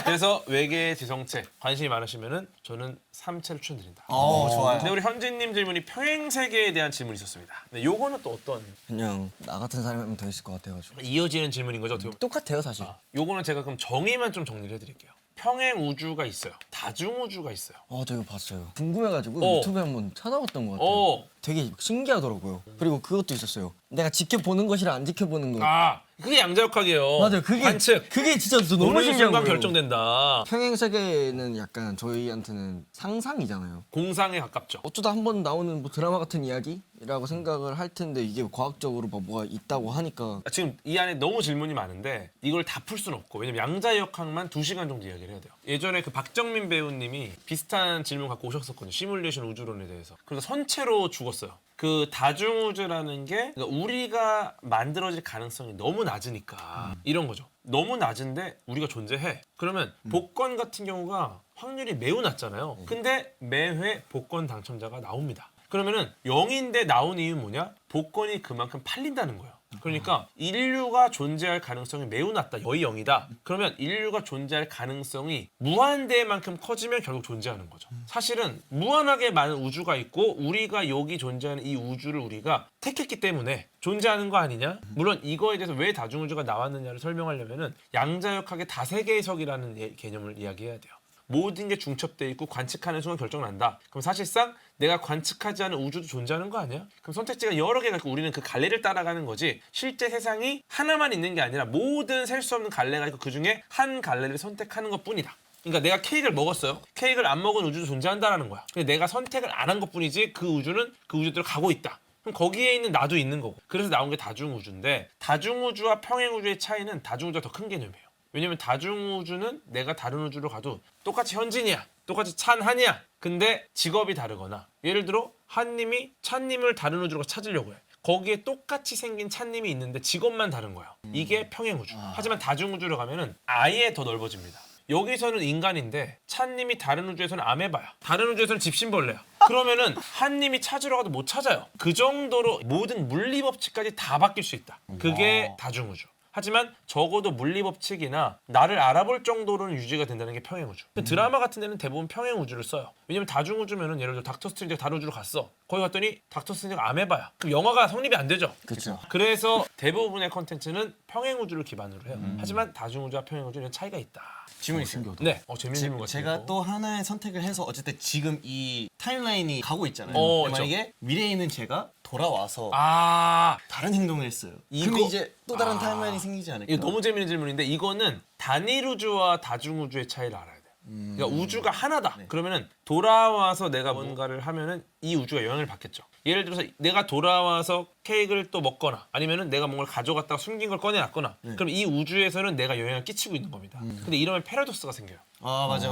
그래서 외계 지성체 관심이 많으시면은 저는 3체를 추천드린다. 좋아요. 근데 우리 현진님 질문이 평행 세계에 대한 질문이 있었습니다. 근데 요거는 또 어떤 그냥 나 같은 사람이 하면 더 있을 것 같아가지고 이어지는 질문인 거죠? 어떻게 보면. 똑같아요 사실. 요거는 제가 그럼 정의만 좀 정리를 해드릴게요. 평행 우주가 있어요. 다중 우주가 있어요. 저 이거 봤어요. 궁금해가지고 어. 유튜브에 한번 찾아봤던 것 같아요. 어. 되게 신기하더라고요. 그리고 그것도 있었어요. 내가 지켜보는 것이랑 안 지켜보는 것. 아 그게 양자역학이에요. 맞아요. 그게 관측. 그게 진짜 너무 어느 신기한 순간 거예요. 결정된다. 평행 세계는 약간 저희한테는 상상이잖아요. 공상에 가깝죠. 어쩌다 한 번 나오는 뭐 드라마 같은 이야기라고 생각을 할 텐데 이게 과학적으로 막 뭐가 있다고 하니까 지금 이 안에 너무 질문이 많은데 이걸 다 풀 수는 없고 왜냐면 양자역학만 2시간 정도 이야기를 해야 돼요. 예전에 그 박정민 배우님이 비슷한 질문 갖고 오셨었거든요. 시뮬레이션 우주론에 대해서. 그래서 선체로 죽었어요. 그 다중우주라는 게 그러니까 우리가 만들어질 가능성이 너무 낮으니까 이런 거죠. 너무 낮은데 우리가 존재해. 그러면 복권 같은 경우가 확률이 매우 낮잖아요. 근데 매회 복권 당첨자가 나옵니다. 그러면은 0인데 나온 이유는 뭐냐? 복권이 그만큼 팔린다는 거예요. 그러니까 인류가 존재할 가능성이 매우 낮다. 거의 0이다. 그러면 인류가 존재할 가능성이 무한대만큼 커지면 결국 존재하는 거죠. 사실은 무한하게 많은 우주가 있고 우리가 여기 존재하는 이 우주를 우리가 택했기 때문에 존재하는 거 아니냐? 물론 이거에 대해서 왜 다중우주가 나왔느냐를 설명하려면은 양자역학의 다세계 해석이라는 개념을 이야기해야 돼요. 모든 게 중첩돼 있고 관측하는 순간 결정난다. 그럼 사실상 내가 관측하지 않은 우주도 존재하는 거 아니야? 그럼 선택지가 여러 개가 있고 우리는 그 갈래를 따라가는 거지 실제 세상이 하나만 있는 게 아니라 모든 셀 수 없는 갈래가 있고 그중에 한 갈래를 선택하는 것뿐이다. 그러니까 내가 케이크를 먹었어요. 케이크를 안 먹은 우주도 존재한다는 거야. 근데 내가 선택을 안 한 것뿐이지 그 우주는 그 우주대로 가고 있다. 그럼 거기에 있는 나도 있는 거고. 그래서 나온 게 다중우주인데 다중우주와 평행우주의 차이는 다중우주가 더 큰 개념이에요. 왜냐면 다중우주는 내가 다른 우주로 가도 똑같이 현진이야. 똑같이 찬한이야. 근데 직업이 다르거나 예를 들어 한님이 찬님을 다른 우주로 찾으려고 해. 거기에 똑같이 생긴 찬님이 있는데 직업만 다른 거야. 이게 평행우주. 하지만 다중우주로 가면은 아예 더 넓어집니다. 여기서는 인간인데 찬님이 다른 우주에서는 아메바야. 다른 우주에서는 집신벌레야. 그러면은 한님이 찾으러 가도 못 찾아요. 그 정도로 모든 물리법칙까지 다 바뀔 수 있다. 그게 다중우주. 하지만 적어도 물리법칙이나 나를 알아볼 정도로는 유지가 된다는 게 평행우주. 드라마 같은 데는 대부분 평행우주를 써요. 왜냐면 다중우주면은 예를 들어 닥터 스트레인지가 다른 우주로 갔어. 거기 갔더니 닥터 스트레인지가 아메바야. 그럼 영화가 성립이 안 되죠. 그렇죠. 그래서 대부분의 컨텐츠는 평행우주를 기반으로 해요. 하지만 다중우주와 평행우주는 차이가 있다. 질문 있어요. 네, 재밌는 질문 같아요. 제가 또 하나의 선택을 해서 어쨌든 지금 이 타임라인이 가고 있잖아요. 어, 근데 만약에 미래에 있는 제가 돌아와서 아, 다른 행동을 했어요. 이거- 그러면 이제 또 다른 타임라인이 생기지 않을까? 이거 너무 재밌는 질문인데 이거는 단일 우주와 다중 우주의 차이를 알아야 돼요. 그러니까 우주가 하나다. 그러면은 돌아와서 내가 뭔가를 하면은 이 우주가 영향을 받겠죠. 예를 들어서 내가 돌아와서 케이크를 또 먹거나 아니면은 내가 뭔가를 가져갔다가 숨긴 걸 꺼내놨거나 그럼 이 우주에서는 내가 영향을 끼치고 있는 겁니다. 근데 이러면 패러독스가 생겨요. 아 맞아.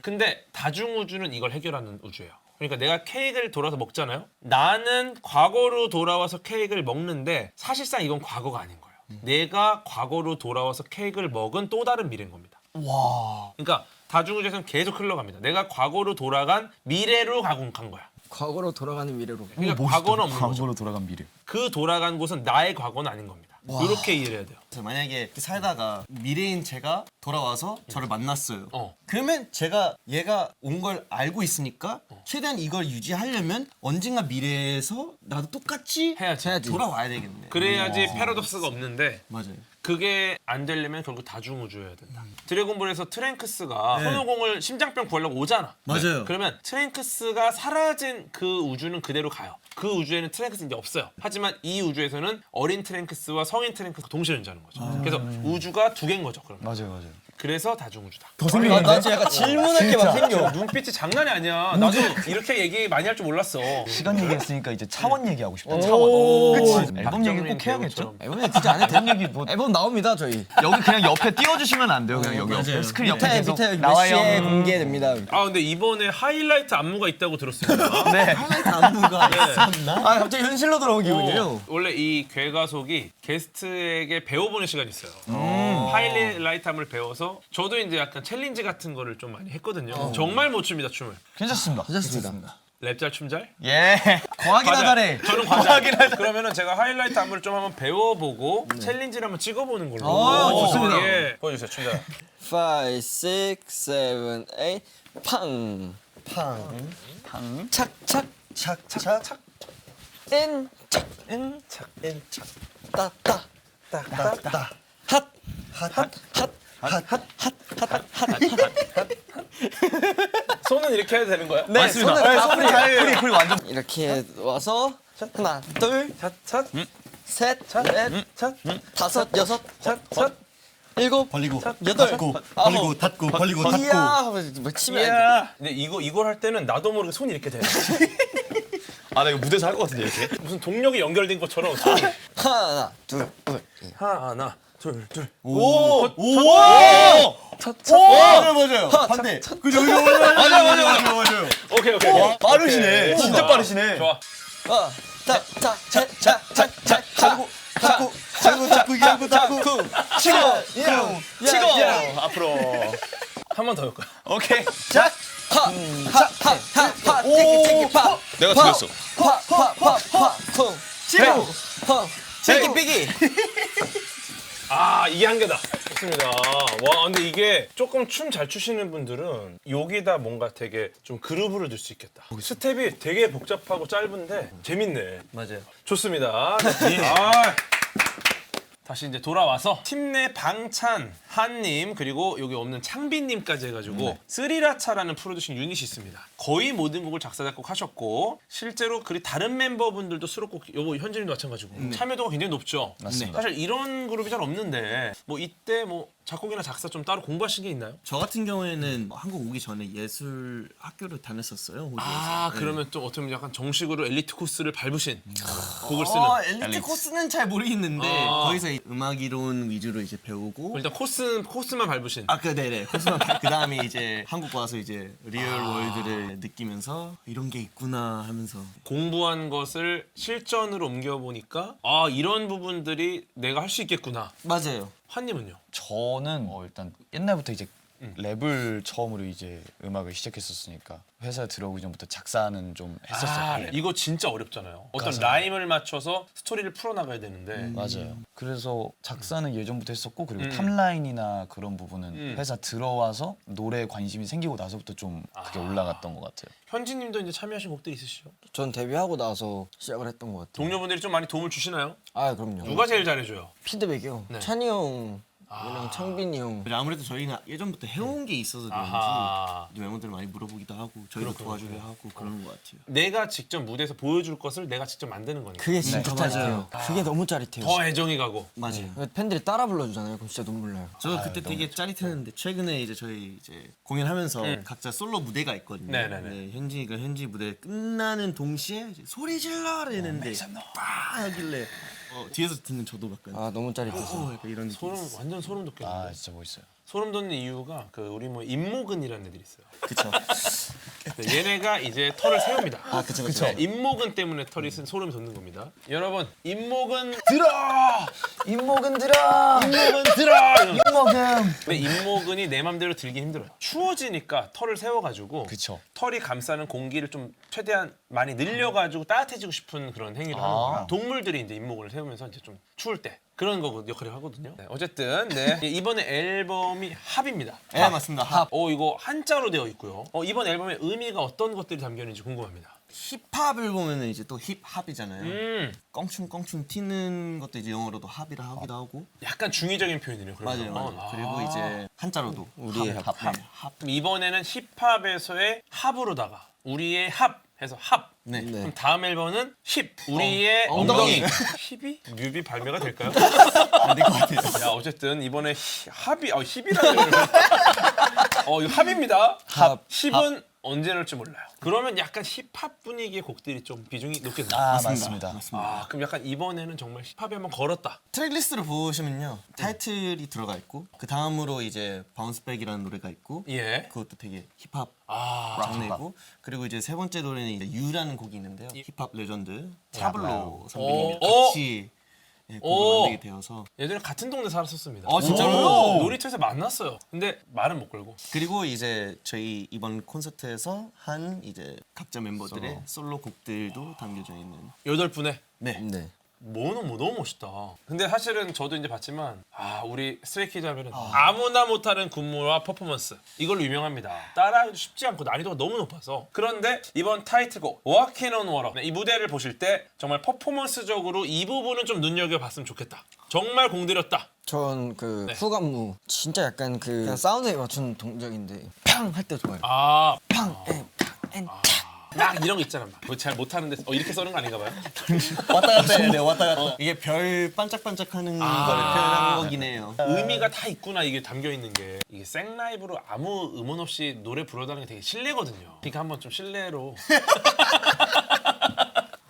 근데 다중 우주는 이걸 해결하는 우주예요. 그러니까 내가 케이크를 돌아서 먹잖아요. 나는 과거로 돌아와서 케이크를 먹는데 사실상 이건 과거가 아닌 거예요. 내가 과거로 돌아와서 케이크를 먹은 또 다른 미래인 겁니다. 와. 그러니까 다중우주에서는 계속 흘러갑니다. 내가 과거로 돌아간 미래로 간 거야. 과거로 돌아가는 미래로. 그러니까 과거는 없는 거죠. 과거로 돌아간 미래. 그 돌아간 곳은 나의 과거는 아닌 겁니다. 이렇게 이해를 해야 돼요. 그래서 만약에 이렇게 살다가 미래인 제가 돌아와서 저를 만났어요. 어. 그러면 제가 얘가 온 걸 알고 있으니까 최대한 이걸 유지하려면 언젠가 미래에서 나도 똑같이 해야지. 돌아와야 되겠네. 그래야지 패러독스가 없는데 맞아요. 그게 안 되려면 결국 다중우주여야 된다. 드래곤볼에서 트랭크스가 손오공을 심장병 구하려고 오잖아. 맞아요. 그러면 트랭크스가 사라진 그 우주는 그대로 가요. 그 우주에는 트랭크스 이제 없어요. 하지만 이 우주에서는 어린 트랭크스와 성인 트랭크스가 동시에 존재하는 거죠. 그래서 우주가 두 개인 거죠. 그러면. 맞아요. 그래서 다중우주다. 나 지금 약간 질문할 게 막 생겨. 눈빛이 장난이 아니야. 나도 이렇게 얘기 많이 할 줄 몰랐어. 시간 얘기했으니까 이제 차원 얘기하고 싶다. 오. 차원. 그치. 앨범 얘기 박정민 꼭 해야겠죠? 배우처럼. 앨범 진짜 안 해도 앨범 얘기 뭐 앨범 나옵니다 저희. 여기 그냥 옆에 띄워주시면 안 돼요. 그냥 여기 옆에 맞아요. 스크린 옆에 계속 밑에 몇 나와요. 시에 공개됩니다. 아 근데 이번에 하이라이트 안무가 있다고 들었습니다. 네. 하이라이트 안무가 있었나? 아 갑자기 현실로 들어온 기분이에요. 원래 이 괴가속이 게스트에게 배워보는 시간이 있어요. 하이라이트 안무를 배워서 저도 이제 약간 챌린지 같은 거를 좀 많이 했거든요. 정말 못 춥니다 춤을. 괜찮습니다. 괜찮습니다. 랩잘 춤잘? 예. 과학이나 잘해. 저는 과자. 그러면은 제가 하이라이트 안무를 좀 한번 배워보고 챌린지를 한번 찍어보는 걸로. 좋습니다. 예. 보여주세요 춤잘. 5, 6, 7, 8 팡. 팡. 착착 착착. 인 인착. 따따 따따. 손은 이렇게 해도 되는 거야? 네, 맞습니다. 손을 다 손이 풀이. 풀이 완전. 이렇게 와서 하나, 둘, 찻. 셋, 넷, 다섯, 여섯, 찻. 일곱, 벌리고 여덟, 닫고 아홉. 벌리고 닫고 벌리고 닫고. 이야, 뭐 치면 안 돼. 이야. 근데 이걸 할 때는 나도 모르게 손이 이렇게 돼. 아, 나 이거 무대에서 할 것 같은데 이렇게. 무슨 동력이 연결된 것처럼 손이. 하나, 둘, 하나, 둘. 오! 맞아요. 반대. 그죠. 맞아요. 오케이. 빠르시네. 오케이. 진짜 빠르시네. 좋아. 닫고 치고, 앞으로 한 번 더 할 거야. 오케이. 파, 띠기, 파. 내가 죽였어. 파, 쿵. 치고, 삐기, 삐기. 아 이게 한계다. 좋습니다. 와 근데 이게 조금 춤 잘 추시는 분들은 여기다 뭔가 되게 좀 그루브를 넣을 수 있겠다. 스텝이 되게 복잡하고 짧은데 재밌네. 맞아요. 좋습니다. 아, 다시 이제 돌아와서 팀 내 방찬, 한님 그리고 여기 없는 창빈님까지 해가지고 스리라차라는 프로듀싱 유닛이 있습니다. 거의 모든 곡을 작사 작곡하셨고 실제로 그리 다른 멤버분들도 수록곡 요거 현진님도 마찬가지고 참여도가 굉장히 높죠. 맞습니다. 사실 이런 그룹이 잘 없는데 뭐 이때 뭐 작곡이나 작사 좀 따로 공부하신 게 있나요? 저 같은 경우에는 한국 오기 전에 예술 학교를 다녔었어요. 호주에서. 아 그러면 좀 어떻게 보면 약간 정식으로 엘리트 코스를 밟으신 곡을 쓰는. 엘리트 엘리트. 코스는 잘 모르겠는데 아. 거기서 음악 이론 위주로 이제 배우고 일단 코스만 밟으신. 네네 코스만 그 다음에 이제 한국 와서 이제 리얼 월드를 느끼면서 이런 게 있구나 하면서 공부한 것을 실전으로 옮겨보니까 아 이런 부분들이 내가 할 수 있겠구나. 맞아요. 환님은요? 저는 일단 옛날부터 이제 랩을 처음으로 이제 음악을 시작했었으니까 회사에 들어오기 전부터 작사는 좀 아, 했었어요. 이거 진짜 어렵잖아요. 어떤 맞아요. 라임을 맞춰서 스토리를 풀어나가야 되는데 맞아요. 그래서 작사는 예전부터 했었고 그리고 음. 탑라인이나 그런 부분은 회사 들어와서 노래에 관심이 생기고 나서부터 좀 그게 올라갔던 것 같아요. 현진님도 이제 참여하신 곡들 있으시죠? 전 데뷔하고 나서 시작을 했던 것 같아요. 동료분들이 좀 많이 도움을 주시나요? 아 그럼요. 누가 제일 잘해줘요? 피드백이요. 네. 찬이 형, 이랑 창빈이 형. 아무래도 저희가 예전부터 해온 게 있어서 그런지 아하. 멤버들 많이 물어보기도 하고 저희도 도와주려 하고 그런 것 같아요. 내가 직접 무대에서 보여줄 것을 내가 직접 만드는 거니까. 그게 진짜 맞아요. 짜릿해요. 그게 너무 짜릿해요. 더 애정이 가고. 맞아요. 팬들이 따라 불러주잖아요. 그럼 진짜 눈물 나요. 저도 그때 되게 짜릿했는데 최근에 이제 저희 이제 공연하면서 각자 솔로 무대가 있거든요. 네네네. 네, 현지 무대 끝나는 동시에 이제 소리 질러라 했는데 빡 하길래 뒤에서 듣는 저도 약간 아 너무 짜릿했어요. 약간 이런 느낌. 소름 완전 소름 돋겠는데. 아 진짜 멋있어요. 소름 돋는 이유가 그 우리 뭐 임목은이라는 애들이 있어요. 그쵸. 네, 얘네가 이제 털을 세웁니다. 아 그쵸 그쵸. 네, 임목은 때문에 털이 소름이 돋는 겁니다. 여러분 임목은 잇목은 들어. 임목은 들어. 이러면서. 잇목은. 근데 임목은이 내 맘대로 들긴 힘들어요. 추워지니까 털을 세워가지고 그쵸. 털이 감싸는 공기를 좀 최대한 많이 늘려가지고 따뜻해지고 싶은 그런 행위를 하는 거야. 동물들이 이제 임목을 세우면서 이제 좀 추울 때 그런 거 역할을 하거든요. 네, 어쨌든 네, 이번에 앨범이 합입니다. 네 맞습니다. 합. 이거 한자로 되어 있고요. 이번 앨범의 의미가 어떤 것들이 담겨 있는지 궁금합니다. 힙합을 보면은 이제 또 힙합이잖아요. 음, 껑충껑충 튀는 것도 이제 영어로도 합이라 하기도 하고. 약간 중의적인 표현이네요. 맞아요. 그러면. 맞아요. 그리고 이제 한자로도 우리의 합. 네, 합. 그럼 이번에는 힙합에서의 합으로다가 우리의 합 해서 합. 네. 네. 그럼 다음 앨범은 힙 우리의 엉덩이. 힙이 뮤비 발매가 될까요? 안될 것 같아요. 야 어쨌든 이번에 합이 힙이라는 이거 합입니다. 합. 힙은 언제 날지 몰라요. 그러면 약간 힙합 분위기의 곡들이 좀 비중이 높게 나요. 아 맞습니다. 그럼 약간 이번에는 정말 힙합에 한번 걸었다. 트랙리스트를 보시면요 타이틀이 들어가 있고 그 다음으로 이제 바운스백이라는 노래가 있고 예. 그것도 되게 힙합 아, 장르이고 그리고 이제 세 번째 노래는 이제 유라는 곡이 있는데요 힙합 레전드 네, 타블로 선배님이 오. 같이 예, 오. 곡을 만들게 되어서 예전에 같은 동네 살았었습니다. 진짜로요? 놀이터에서 만났어요. 근데 말은 못 걸고. 그리고 이제 저희 이번 콘서트에서 한 이제 각자 멤버들의 솔로 곡들도 담겨져 있는 8분에 네. 네. 너무 멋있다. 근데 사실은 저도 이제 봤지만 우리 스트레이키즈 하면은 아무나 못하는 군무와 퍼포먼스 이걸로 유명합니다. 따라하기도 쉽지 않고 난이도가 너무 높아서 그런데 이번 타이틀곡 Walking on Water 이 무대를 보실 때 정말 퍼포먼스적으로 이 부분은 좀 눈여겨봤으면 좋겠다. 정말 공들였다. 전 그 네. 훅 안무 진짜 약간 그 그냥 사운드에 맞춘 동작인데 팡 할 때 좋아요. 막 이런 거 있잖아. 그거 잘 못하는데 이렇게 써는 거 아닌가 봐요. 왔다 갔다 해야 돼요 왔다 갔다 이게 별 반짝반짝하는 거를 표현한 거긴 해요 의미가 다 있구나 이게 담겨 있는 게 이게 생 라이브로 아무 음원 없이 노래 부르다는 게 되게 실례거든요. 그러니까 한번 좀 실례로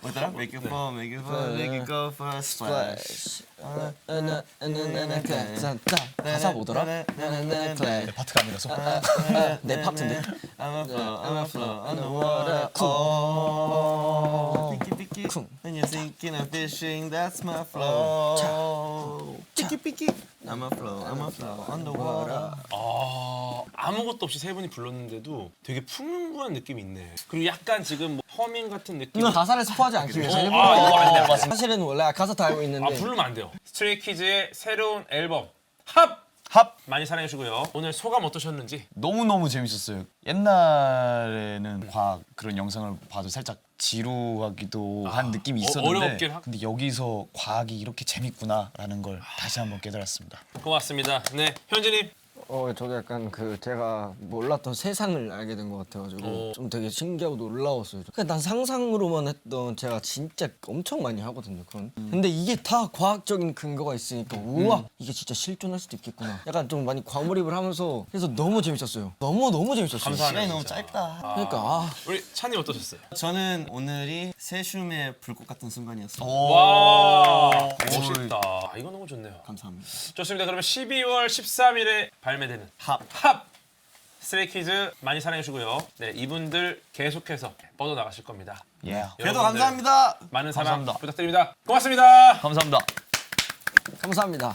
뭐더라? Make it fall, make it fall, make it go for a splash 가사 뭐더라? 파트가 아니라서. 내 파트인데. I'm a flow on the water. Oh, picky picky. 쿵. When you're thinking of fishing, that's my flow. Picky picky. I'm a flow on the water. 아무것도 없이 세 분이 불렀는데도 되게 풍부한 느낌이 있네. 그리고 약간 지금 뭐 허밍 같은 느낌. 이건 가사를 스포하지 않기 위해서 일부러 이거 아닌데. 사실은 원래 가사 다 알고 있는데 부르면 안 돼요. 스트레이키즈의 새로운 앨범 합 합 많이 사랑해 주고요. 오늘 소감 어떠셨는지. 너무너무 재밌었어요. 옛날에는 과학 그런 영상을 봐도 살짝 지루하기도 한 느낌이 있었는데 어렵긴 근데 여기서 과학이 이렇게 재밌구나라는 걸 다시 한번 깨달았습니다. 고맙습니다. 네, 현진님. 저도 약간 그 제가 몰랐던 세상을 알게 된 것 같아가지고 좀 되게 신기하고 놀라웠어요. 그냥 난 상상으로만 했던 제가 진짜 엄청 많이 하거든요. 그런. 근데 이게 다 과학적인 근거가 있으니까 우와 이게 진짜 실존할 수도 있겠구나. 약간 좀 많이 과몰입을 하면서 그래서 너무 재밌었어요. 너무 재밌었어요. 감사하네요. 시간이 너무 진짜. 짧다. 그러니까 우리 찬이 어떠셨어요? 저는 오늘이 새춤의 불꽃 같은 순간이었어요. 와 멋있다. 이거 너무 좋네요. 감사합니다. 좋습니다. 그러면 12월 13일에 발매되는 합 스트레이키즈 많이 사랑해 주고요. 네, 이분들 계속해서 뻗어 나가실 겁니다. 예. 그래도 여러분들 감사합니다. 많은 사랑 감사합니다. 부탁드립니다. 고맙습니다. 감사합니다. 감사합니다.